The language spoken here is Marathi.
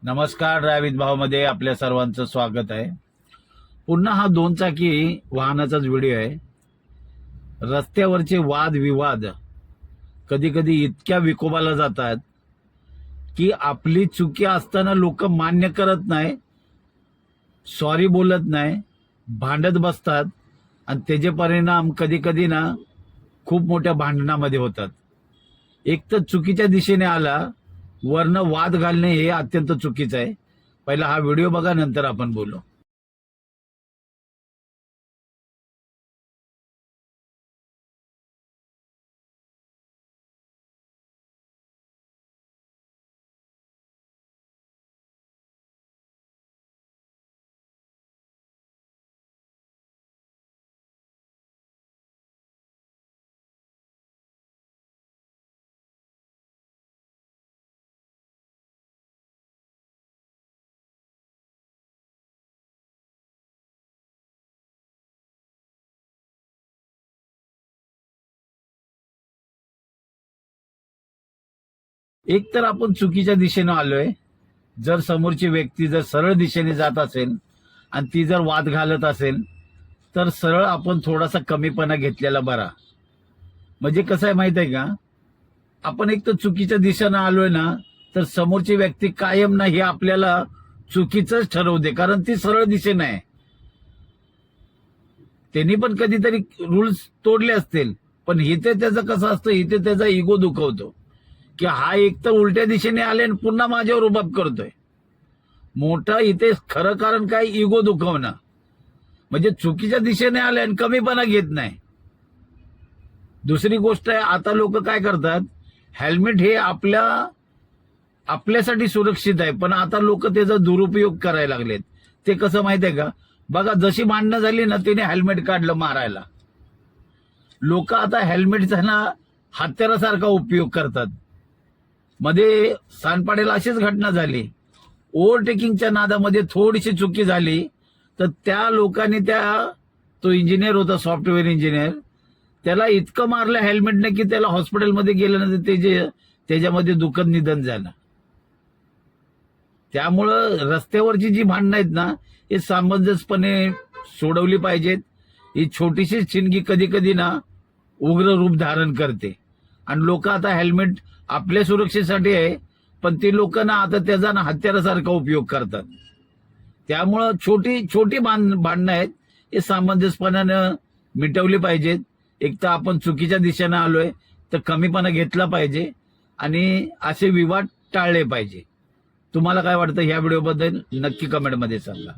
नमस्कार. ड्रायव्हिंग भावमध्ये आपल्या सर्वांचं स्वागत आहे. पुन्हा हा 2 चाकी वाहनाचाच व्हिडिओ आहे. रस्त्यावरचे वाद विवाद कधी कधी इतक्या विकोबाला जातात की आपली चुकी असताना लोक मान्य करत नाही, सॉरी बोलत नाही, भांडत बसतात आणि त्याचे परिणाम कधी कधी ना खूप मोठ्या भांडणामध्ये होतात. एक तर चुकीच्या दिशेने आला, वरनं वाद घालणे हे अत्यंत चुकीचं आहे. पहिला हा व्हिडिओ बघा, नंतर आपण बोलू. एक तर आपण चुकीच्या दिशेने आलोय. जर समोरची व्यक्ती जर सरळ दिशेने जात असेल आणि ती जर वाद घालत असेल तर सरळ आपण थोडासा कमीपणा घेतलेला बरा. म्हणजे कसं आहे माहित आहे का, आपण एक तर चुकीच्या दिशेने आलोय ना, तर समोरची व्यक्ती कायम ना हे आपल्याला चुकीचंच ठरवते, कारण ती सरळ दिशेने आहे. त्यांनी पण कधीतरी रूल्स तोडले असतील, पण इथे त्याचं कसं असतं, इथे त्याचा इगो दुखवतो की हा एक तर उलट्या दिशेने आले आणि पुन्हा माझ्यावर रुबाब करतोय. मोठा इथे खरं कारण काय, इगो दुखवणं. म्हणजे चुकीच्या दिशेने आले आणि कमीपणा घेत नाही. दुसरी गोष्ट आहे, आता लोक काय करतात, हेल्मेट हे आपल्यासाठी सुरक्षित आहे, पण आता लोक त्याचा दुरुपयोग करायला लागलेत. ते कसं माहित आहे का, बघा जशी भांडणं झाली ना, तिने हेल्मेट काढलं मारायला. लोक आता हेल्मेटचा ना हत्यारासारखा उपयोग करतात. मध्ये सांडपाड्याला अशीच घटना झाली. ओव्हरटेकिंगच्या नादामध्ये थोडीशी चुकी झाली तर त्या लोकांनी तो इंजिनियर होता, सॉफ्टवेअर इंजिनियर, त्याला इतकं मारलं हेल्मेटने की त्याला हॉस्पिटलमध्ये गेल्यानंतर त्याच्यामध्ये दुःखद निधन झालं. त्यामुळं रस्त्यावरची जी भांडणं आहेत ना, हे सामंजस्यपणे सोडवली पाहिजेत. ही छोटीशी चिंगी कधी कधी ना उग्र रूप धारण करते आणि लोक आता हेल्मेट आपल्या सुरक्षेसाठी आहे, पण ती लोक ना आता त्याचा ना हत्यारासारखा उपयोग करतात. त्यामुळं छोटी भांडणं आहेत, हे सामंजस्यपणानं मिटवली पाहिजेत. एक तर आपण चुकीच्या दिशेनं आलोय तर कमीपणा घेतला पाहिजे आणि असे विवाद टाळले पाहिजे. तुम्हाला काय वाटतं ह्या व्हिडिओबद्दल नक्की कमेंटमध्ये सांगा.